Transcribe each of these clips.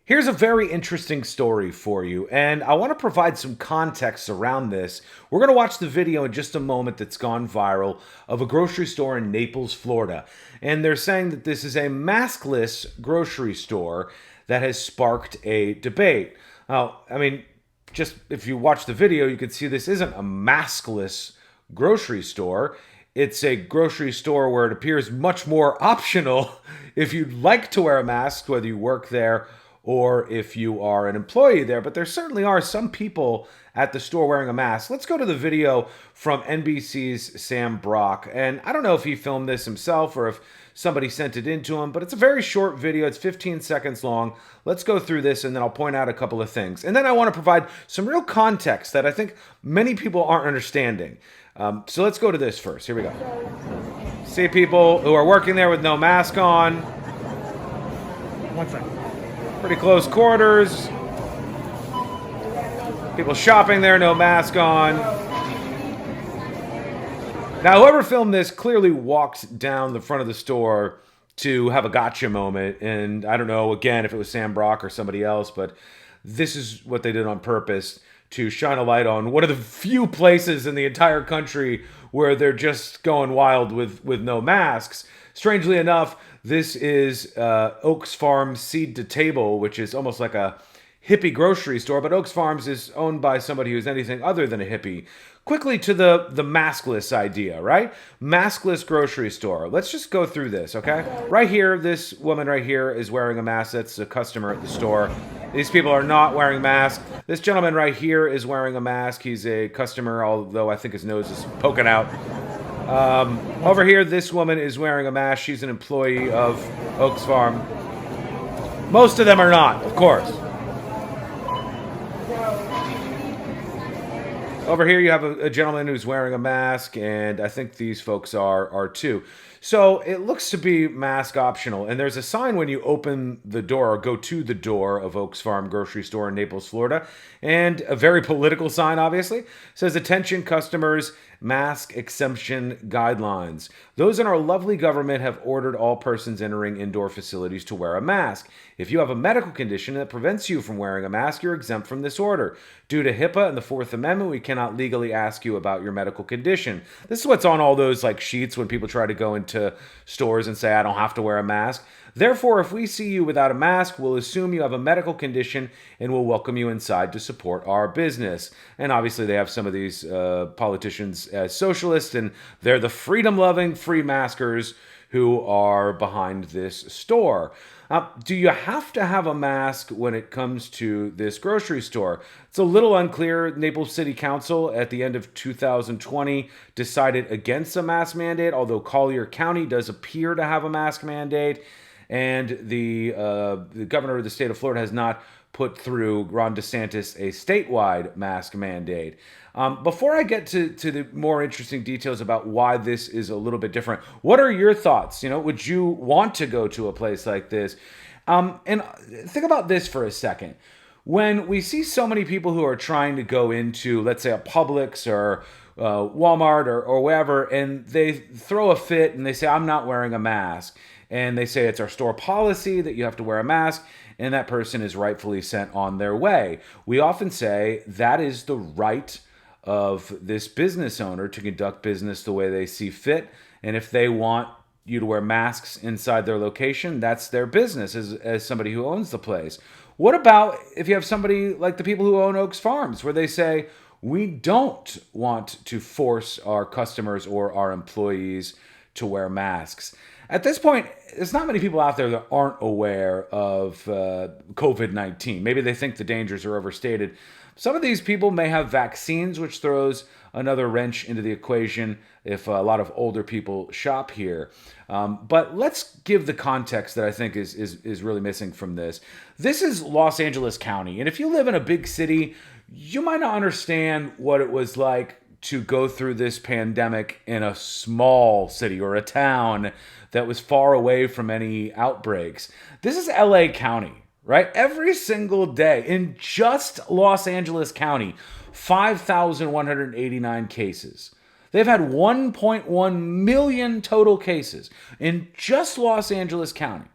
Here's a very interesting story for you, and I want to provide some context around this. We're going to watch the video in just a moment that's gone viral of a grocery store in Naples, Florida. And they're saying that this is a maskless grocery store that has sparked a debate. Now, just if you watch the video, you can see this isn't a maskless grocery store. It's a grocery store where it appears much more optional if you'd like to wear a mask, whether you work there or if you are an employee there. But there certainly are some people at the store wearing a mask. Let's go to the video from NBC's Sam Brock. And I don't know if he filmed this himself or if somebody sent it in to him, but it's a very short video. It's 15 seconds long. Let's go through this and then I'll point out a couple of things. And then I want to provide some real context that I think many people aren't understanding. So let's go to this first. Here we go. See people who are working there with no mask on. One second. Pretty close quarters. People shopping there, no mask on. Now, whoever filmed this clearly walked down the front of the store to have a gotcha moment. And I don't know, again, if it was Sam Brock or somebody else, but this is what they did on purpose to shine a light on one of the few places in the entire country where they're just going wild with no masks. Strangely enough, this is Oaks Farm Seed to Table, which is almost like a hippie grocery store, but Oaks Farms is owned by somebody who's anything other than a hippie. Quickly to the maskless idea, right? Maskless grocery store. Let's just go through this, okay? Right here, this woman right here is wearing a mask. That's a customer at the store. These people are not wearing masks. This gentleman right here is wearing a mask. He's a customer, although I think his nose is poking out. Over here, this woman is wearing a mask. She's an employee of Oaks Farm. Most of them are not, of course. Over here, you have a gentleman who's wearing a mask, and I think these folks are too. So it looks to be mask optional, and there's a sign when you open the door or go to the door of Oaks Farm Grocery Store in Naples, Florida, and a very political sign, obviously, says, "Attention customers, mask exemption guidelines. Those in our lovely government have ordered all persons entering indoor facilities to wear a mask. If you have a medical condition that prevents you from wearing a mask, you're exempt from this order. Due to HIPAA and the Fourth Amendment, we cannot legally ask you about your medical condition." This is what's on all those sheets when people try to go into stores and say, "I don't have to wear a mask." Therefore, if we see you without a mask, we'll assume you have a medical condition and we'll welcome you inside to support our business. And obviously they have some of these politicians as socialists, and they're the freedom-loving free maskers who are behind this store. Do you have to have a mask when it comes to this grocery store? It's a little unclear. Naples City Council at the end of 2020 decided against a mask mandate, although Collier County does appear to have a mask mandate. And the governor of the state of Florida has not put through, Ron DeSantis, a statewide mask mandate. Before I get to the more interesting details about why this is a little bit different, what are your thoughts? Would you want to go to a place like this? And think about this for a second. When we see so many people who are trying to go into, let's say, a Publix or Walmart or wherever, and they throw a fit and they say, "I'm not wearing a mask." And they say it's our store policy that you have to wear a mask, and that person is rightfully sent on their way. We often say that is the right of this business owner to conduct business the way they see fit. And if they want you to wear masks inside their location, that's their business as somebody who owns the place. What about if you have somebody like the people who own Oaks Farms, where they say, "We don't want to force our customers or our employees to wear masks"? At this point, there's not many people out there that aren't aware of COVID-19. Maybe they think the dangers are overstated. Some of these people may have vaccines, which throws another wrench into the equation if a lot of older people shop here. But let's give the context that I think is really missing from this. This is Los Angeles County. And if you live in a big city, you might not understand what it was like to go through this pandemic in a small city or a town that was far away from any outbreaks. This is LA County, right? Every single day in just Los Angeles County, 5,189 cases. They've had 1.1 million total cases in just Los Angeles County.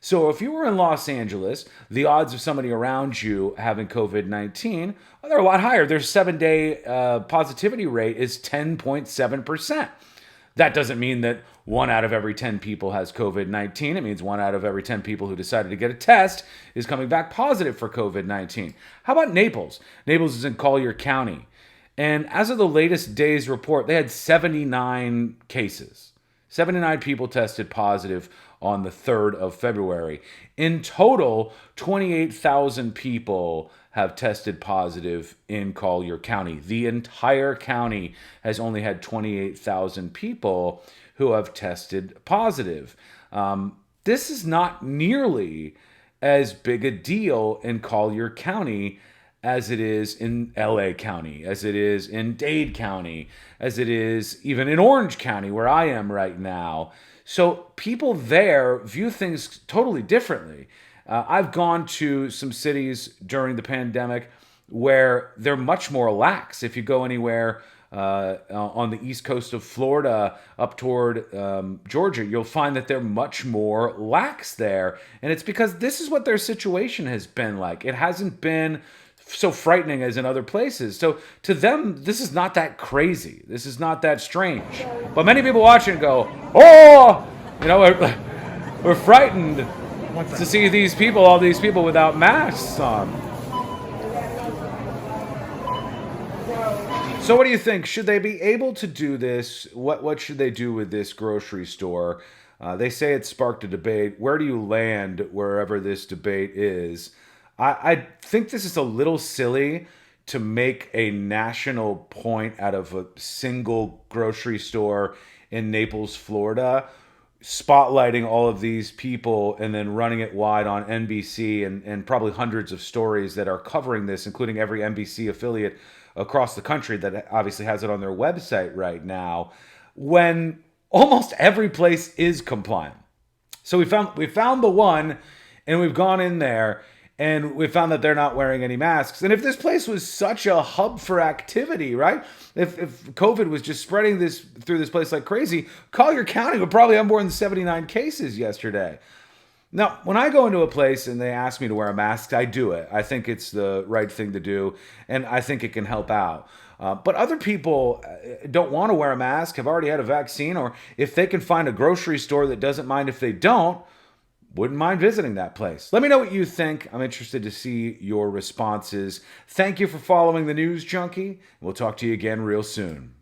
So if you were in Los Angeles, the odds of somebody around you having COVID 19, well, they're a lot higher. Their 7 day positivity rate is 10.7%. That doesn't mean that 1 out of every 10 people has COVID 19. It means 1 out of every 10 people who decided to get a test is coming back positive for COVID 19. How about Naples? Naples is in Collier County. And as of the latest day's report, they had 79 cases. 79 people tested positive on the 3rd of February. In total, 28,000 people have tested positive in Collier County. The entire county has only had 28,000 people who have tested positive. This is not nearly as big a deal in Collier County as it is in LA County, as it is in Dade County, as it is even in Orange County, where I am right now. So people there view things totally differently. I've gone to some cities during the pandemic where they're much more lax. If you go anywhere on the east coast of Florida up toward Georgia, you'll find that they're much more lax there. And it's because this is what their situation has been like. It hasn't been so frightening as in other places. So to them, this is not that crazy. This is not that strange. But many people watching go, oh, we're frightened One to second. see these people, all these people without masks on. So what do you think? Should they be able to do this? What should they do with this grocery store? They say it sparked a debate. Where do you land wherever this debate is? I think this is a little silly to make a national point out of a single grocery store in Naples, Florida, spotlighting all of these people and then running it wide on NBC and probably hundreds of stories that are covering this, including every NBC affiliate across the country that obviously has it on their website right now, when almost every place is compliant. So we found the one, and we've gone in there, and we found that they're not wearing any masks. And if this place was such a hub for activity, right? If COVID was just spreading this through this place like crazy, Collier County would probably have more than 79 cases yesterday. Now, when I go into a place and they ask me to wear a mask, I do it. I think it's the right thing to do, and I think it can help out. But other people don't want to wear a mask, have already had a vaccine, or if they can find a grocery store that doesn't mind if they don't, wouldn't mind visiting that place. Let me know what you think. I'm interested to see your responses. Thank you for following the News Junkie. We'll talk to you again real soon.